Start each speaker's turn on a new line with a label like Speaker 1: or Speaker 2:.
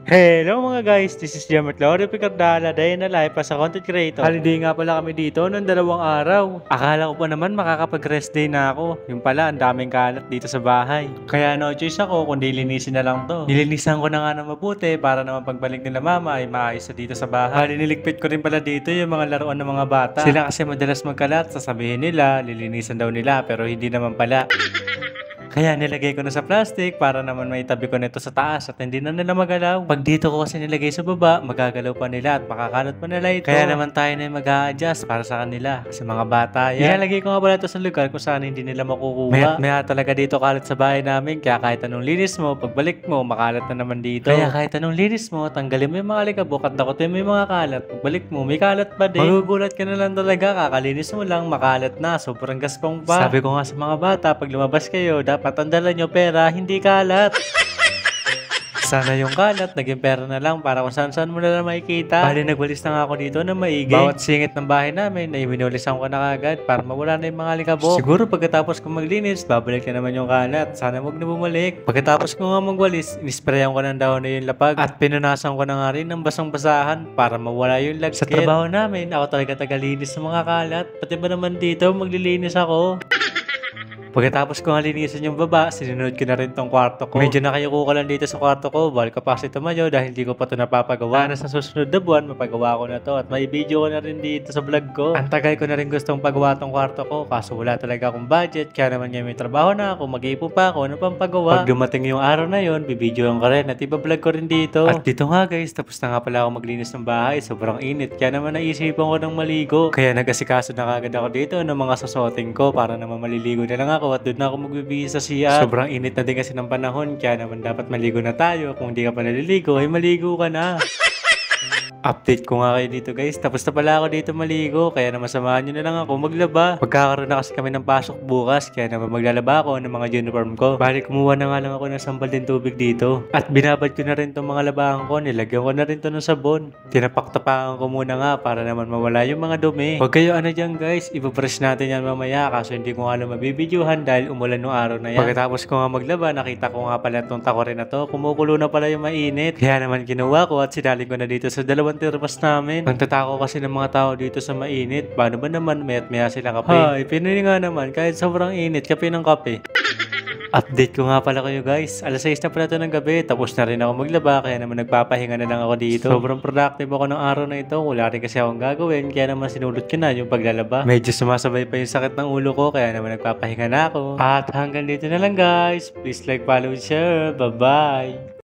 Speaker 1: Hello mga guys, this is Jammer Glorio Picardala, day na live as a content creator. Holiday nga pala kami dito ng 2 araw. Akala ko pa naman makakapag-rest day na ako. Yung pala, ang daming kalat dito sa bahay. Kaya no choice ako kundi linisin na lang to. Nilinisan ko na nga ng mabuti para naman pagbalik nila mama ay maayos na dito sa bahay. Bali niligpit ko rin pala dito yung mga laruan ng mga bata. Sila kasi madalas magkalat, sasabihin nila, lilinisan daw nila pero hindi naman pala. Kaya nilagay ko na sa plastic para naman maitabi ko nito sa taas at hindi na nila magalaw. Pag dito ko kasi nilagay sa baba, magagalaw pa nila at makakalat pa nila ito. Kaya naman tayo na mag-a-adjust para sa kanila. Kasi mga bata yan. Ilalagay ko nga pala ito sa lugar kung saan hindi nila makukuha. Maya talaga dito kalat sa bahay namin. Kaya kahit anong linis mo, pagbalik mo, makalat na naman dito. Kaya kahit anong linis mo, tanggalin mo yung mga alikabok at dakutin mo yung mga kalat. Pagbalik mo, may kalat pa din. Magugulat ka na lang talaga. Kakalinis mo lang, makalat na. Sobrang gaspang pa. Sabi ko nga sa mga bata, pag lumabas kayo, dapat ang dala nyo pera, hindi kalat. Sana yung kalat, naging pera na lang para kung saan mo na lang makikita. Bali, nagwalis na nga ako dito na maigi. Bawat singit ng bahay namin, ay winulisan ko na kagad para mawala na yung mga alikabok. Siguro pagkatapos ko maglinis, babalik na naman yung kalat. Sana wag na bumalik. Pagkatapos ko nga magwalis, inisprayan ko ng dahon na yung lapag. At pinunasan ko na nga rin ng basang-basahan para mawala yung lagkit. Sa trabaho namin, ako talaga tagalinis ng mga kalat. Pati ba naman dito, maglilinis ako. Pagkatapos ko nga linisin yung baba, sinunod ko na rin tong kwarto ko. Medyo nakayuko ka lang dito sa kwarto ko, balik ka pa kasi tumayo dahil hindi ko pa ito napapagawa. Sana sa susunod na buwan, mapagawa ko na to at may video ko na rin dito sa vlog ko. Ang tagal ko na rin gustong pagawa tong kwarto ko, kaso wala talaga akong budget, kaya naman ngayon may trabaho na ako, mag-iipon pa ako, ano pang pagawa. Pag dumating yung araw na yon, bibidyoan ko rin at iba-vlog ko rin dito. At dito nga guys, tapos na nga pala ako maglinis ng bahay, sobrang init, kaya naman naisipan ko ng maligo. Kaya nag-asikaso na kagad ako dito ng mga susuotin ko para naman maliligo na lang ako at doon na ako magbibihis sa CR. Sobrang init na din kasi ng panahon, kaya naman dapat maligo na tayo. Kung hindi ka pa naliligo, ay maligo ka na. Update ko nga kayo dito guys, tapos na pala ako dito maligo, kaya naman samahan nyo na lang ako maglaba. Magkakaroon na kasi kami ng pasok bukas, kaya naman maglalaba ako ng mga uniform ko. Bali kumuha na nga lang ako ng sambal din tubig dito. At binabad ko na rin itong mga labahan ko, nilagyan ko na rin ito ng sabon. Tinapak-tapakan ko muna nga para naman mawala yung mga dumi. Huwag kayo ano dyan guys, ibabrush natin yan mamaya, kaso hindi ko nga lang mabibidyohan dahil umulan nung araw na yan. Pagkatapos ko nga maglaba, nakita ko nga pala itong takorin na to, kumukulo na pala yung mainit. Kaya naman kinuha ko at sinalin ko na dito sa dalawang termas namin. Ang tatako kasi ng mga tao dito sa mainit. Paano ba naman mayat maya sila kape? Hay, pinili nga naman kahit sobrang init, kape ng kape. Update ko nga pala kayo guys. Alas 6 na pala ito ng gabi. Tapos na rin ako maglaba. Kaya naman nagpapahinga na lang ako dito. Sobrang productive ako ng araw na ito. Wala rin kasi akong gagawin. Kaya naman sinulot ko na yung paglalaba. Medyo sumasabay pa yung sakit ng ulo ko. Kaya naman nagpapahinga na ako. At hanggang dito na lang guys. Please like, follow, share. Bye bye.